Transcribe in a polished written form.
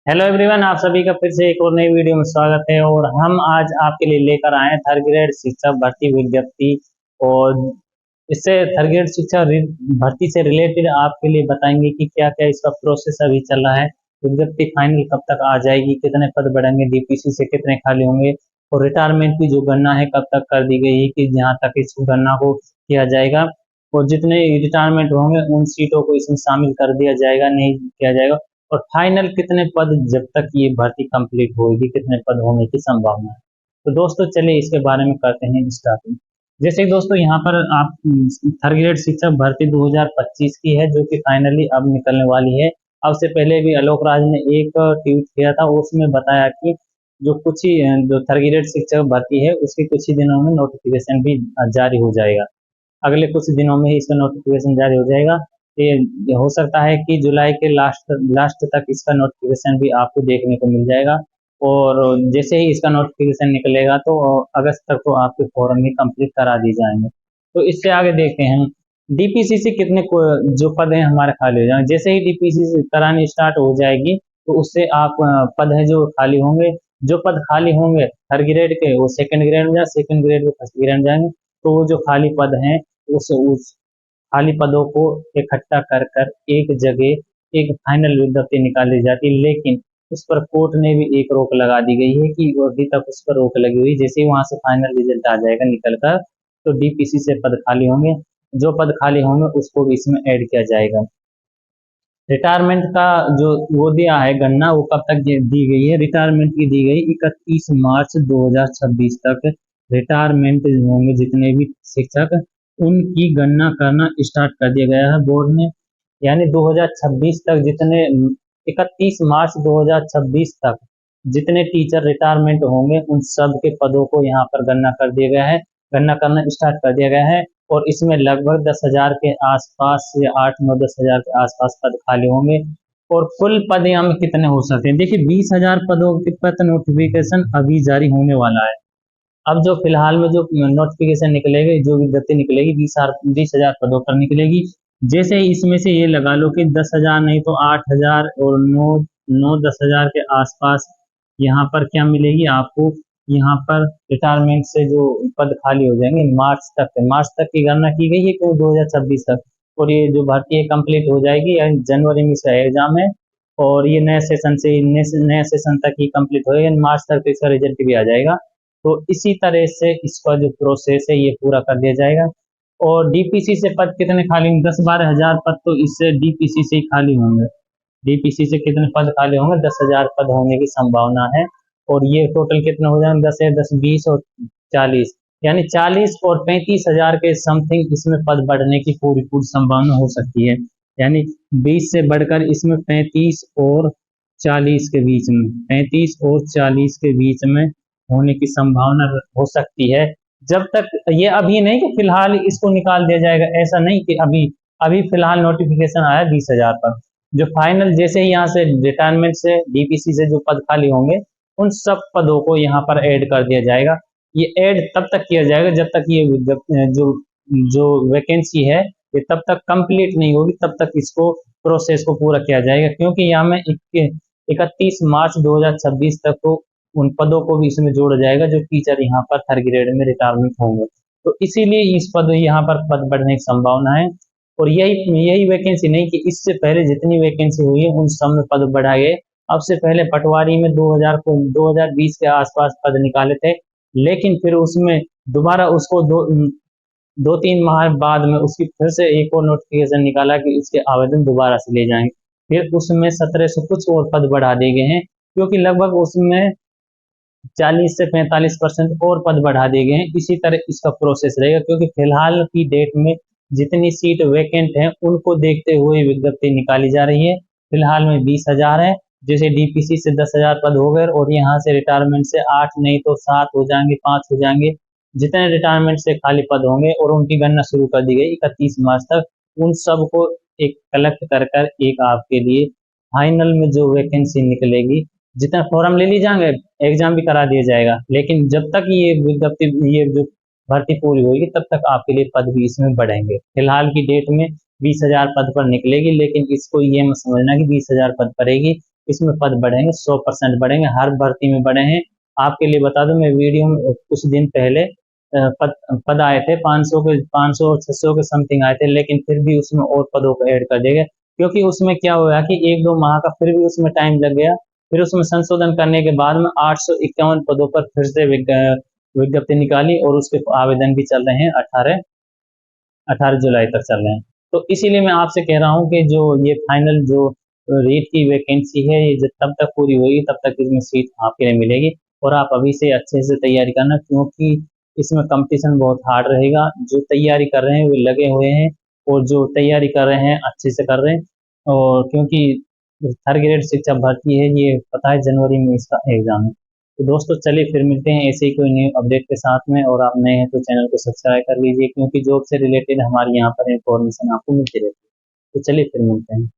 Hello everyone, आप सभी का फिर से एक और नई वीडियो में स्वागत है। और हम आज आपके लिए लेकर आए हैं थर्ड ग्रेड शिक्षक भर्ती विज्ञप्ति। और इससे थर्ड ग्रेड भर्ती से रिलेटेड आपके लिए बताएंगे कि क्या क्या इसका प्रोसेस अभी चल रहा है, विज्ञप्ति फाइनल कब तक आ जाएगी, कितने पद बढ़ेंगे, डीपीसी से कितने खाली होंगे, और रिटायरमेंट की जो गणना है कब तक कर दी गई है कि जहाँ तक इस गणना को किया जाएगा, और जितने रिटायरमेंट होंगे उन सीटों को इसमें शामिल कर दिया जाएगा, नहीं किया जाएगा, और फाइनल कितने पद जब तक ये भर्ती कंप्लीट होगी कितने पद होने की संभावना है। तो दोस्तों चलिए इसके बारे में करते हैं स्टार्टिंग। जैसे दोस्तों यहाँ पर आप थर्ड ग्रेड शिक्षक भर्ती 2025 की है जो कि फाइनली अब निकलने वाली है। अब से पहले भी आलोक राज ने एक ट्वीट किया था, उसमें बताया कि जो थर्ड ग्रेड शिक्षक भर्ती है उसके कुछ ही दिनों में नोटिफिकेशन भी जारी हो जाएगा। अगले कुछ दिनों में ही इसका नोटिफिकेशन जारी हो जाएगा। ये हो सकता है कि जुलाई के लास्ट लास्ट तक इसका नोटिफिकेशन भी आपको देखने को मिल जाएगा। और जैसे ही इसका नोटिफिकेशन निकलेगा तो अगस्त तक तो आपके फॉर्म भी कंप्लीट करा दी जाएंगे। तो इससे आगे देखते हैं डीपीसीसी जो पद हैं हमारे खाली हो जाएंगे। जैसे ही डीपीसीसी करानी स्टार्ट हो जाएगी तो उससे आप पद है जो खाली होंगे, जो पद खाली होंगे थर्ड ग्रेड के वो सेकंड ग्रेड में सेकंड ग्रेड में फर्स्ट ग्रेड में जाएंगे। तो वो जो खाली पद हैं उस खाली पदों को इकट्ठा कर कर एक जगह एक फाइनल विज्ञप्ति निकाली जाती है। लेकिन उस पर कोर्ट ने भी एक रोक लगा दी गई है कि अभी तक उस पर रोक लगी हुई, जैसे ही वहां से फाइनल रिजल्ट आ जाएगा निकल कर तो डीपीसी से पद खाली होंगे, जो पद खाली होंगे उसको भी इसमें ऐड किया जाएगा। रिटायरमेंट का जो वो दिया है गणना वो कब तक दी गई है, रिटायरमेंट की दी गई 31 मार्च 2026 तक रिटायरमेंट होंगे जितने भी शिक्षक उनकी गणना करना स्टार्ट कर दिया गया है बोर्ड ने। यानी 2026 तक जितने 31 मार्च 2026 तक जितने टीचर रिटायरमेंट होंगे उन सब के पदों को यहाँ पर गणना कर दिया गया है, गणना करना स्टार्ट कर दिया गया है। और इसमें लगभग 10,000 के आसपास या 8-9-10,000 के आसपास पद खाली होंगे। और कुल पद यहाँ में कितने हो सकते हैं, देखिए 20,000 पदों के पद नोटिफिकेशन अभी जारी होने वाला है। अब जो फिलहाल में जो नोटिफिकेशन निकलेगी, जो विज्ञप्ति निकलेगी 20,000 पदों पर निकलेगी। जैसे ही इसमें से ये लगा लो कि 10,000 नहीं तो 8,000 और 9-10,000 के आसपास यहाँ पर क्या मिलेगी आपको, यहाँ पर रिटायरमेंट से जो पद खाली हो जाएंगे मार्च तक की गणना की गई है कि 2026 तक। और ये जो भर्ती है कंप्लीट हो जाएगी, जनवरी में इसका एग्जाम है और ये नए सेशन तक ही कंप्लीट होगा, मार्च तक तो इसका रिजल्ट भी आ जाएगा। तो इसी तरह से इसका जो प्रोसेस है ये पूरा कर दिया जाएगा। और डीपीसी से पद कितने खाली होंगे, 10-12 हजार पद तो इससे डीपीसी से ही खाली होंगे। डीपीसी से कितने पद खाली होंगे, 10,000 पद होने की संभावना है। और ये टोटल कितने हो जाएंगे, 10 है 10 20 और 40, यानी 40 और 35,000 के समथिंग इसमें पद बढ़ने की पूरी संभावना हो सकती है। यानी 20 से बढ़कर इसमें 35 और 40 के बीच में 35 और 40 के बीच में होने की संभावना हो सकती है। जब तक ये अभी नहीं कि फिलहाल इसको निकाल दिया जाएगा, ऐसा नहीं कि अभी अभी फिलहाल नोटिफिकेशन आया 20,000 पर। जो फाइनल जैसे ही यहाँ से रिटायरमेंट से डीपीसी से जो पद खाली होंगे उन सब पदों को यहाँ पर ऐड कर दिया जाएगा। ये ऐड तब तक किया जाएगा जब तक ये जो जो वैकेंसी है ये तब तक कंप्लीट नहीं होगी, तब तक इसको प्रोसेस को पूरा किया जाएगा। क्योंकि यहाँ में 31 मार्च 2026 तक तो उन पदों को भी इसमें जोड़ा जाएगा जो टीचर यहाँ पर थर्ड ग्रेड में रिटायरमेंट होंगे। तो इसीलिए इस पद यहाँ पर पद बढ़ने की संभावना है। और यही यही वैकेंसी नहीं कि इससे पहले जितनी वैकेंसी हुई है उन सब में पद बढ़ाए गए। अब से पहले पटवारी में 2020 के आसपास पद निकाले थे, लेकिन फिर उसमें दोबारा उसको 2-3 माह बाद में उसकी फिर से एक और नोटिफिकेशन निकाला कि इसके आवेदन दोबारा से ले जाएंगे। फिर उसमें 1700 कुछ और पद बढ़ा दिए गए हैं, क्योंकि लगभग उसमें 40 से 45% और पद बढ़ा दिए गए हैं। इसी तरह इसका प्रोसेस रहेगा, क्योंकि फिलहाल की डेट में जितनी सीट वैकेंट हैं उनको देखते हुए विज्ञप्ति निकाली जा रही है। फिलहाल में 20,000 है, जैसे डीपीसी से 10,000 पद हो गए और यहाँ से रिटायरमेंट से 8 नहीं तो 7 हो जाएंगे, 5 हो जाएंगे। जितने रिटायरमेंट से खाली पद होंगे और उनकी गणना शुरू कर दी गई 31 मार्च तक, उन सब को एक कलेक्ट कर एक आपके लिए फाइनल में जो वैकेंसी निकलेगी, जितना फॉर्म ले ली जाएंगे, एग्जाम भी करा दिया जाएगा। लेकिन जब तक ये विज्ञप्ति ये जो भर्ती पूरी होगी तब तक आपके लिए पद भी इसमें बढ़ेंगे। फिलहाल की डेट में 20,000 पद पर निकलेगी, लेकिन इसको ये मत समझना कि 20,000 पद पड़ेगी, इसमें पद बढ़ेंगे, 100% बढ़ेंगे, हर भर्ती में बढ़े हैं। आपके लिए बता दूं, मैं वीडियो में कुछ दिन पहले पद आए थे 500 के, 500 600 के समथिंग आए थे, लेकिन फिर भी उसमें और पदों को ऐड कर दिया गया, क्योंकि उसमें क्या हुआ कि 1-2 माह का फिर भी उसमें टाइम लग गया। फिर उसमें संशोधन करने के बाद में 851 पदों पर फिर से विज्ञप्ति निकाली, और उसके आवेदन भी चल रहे हैं, 18 जुलाई तक चल रहे हैं। तो इसीलिए मैं आपसे कह रहा हूँ कि जो ये फाइनल जो रीट की वैकेंसी है, ये जब तब तक पूरी होगी तब तक इसमें सीट आपके लिए मिलेगी, और आप अभी से अच्छे से तैयारी करना, क्योंकि इसमें कंपटीशन बहुत हार्ड रहेगा। जो तैयारी कर रहे हैं वे लगे हुए हैं, और जो तैयारी कर रहे हैं अच्छे से कर रहे हैं। और क्योंकि थर्ड ग्रेड शिक्षक भर्ती है, ये पता है जनवरी में इसका एग्जाम है। तो दोस्तों चलिए फिर मिलते हैं ऐसे ही कोई न्यू अपडेट के साथ में, और आप नए हैं तो चैनल को सब्सक्राइब कर लीजिए, क्योंकि जॉब से रिलेटेड हमारे यहाँ पर इंफॉर्मेशन आपको मिलती रहती है। तो चलिए फिर मिलते हैं।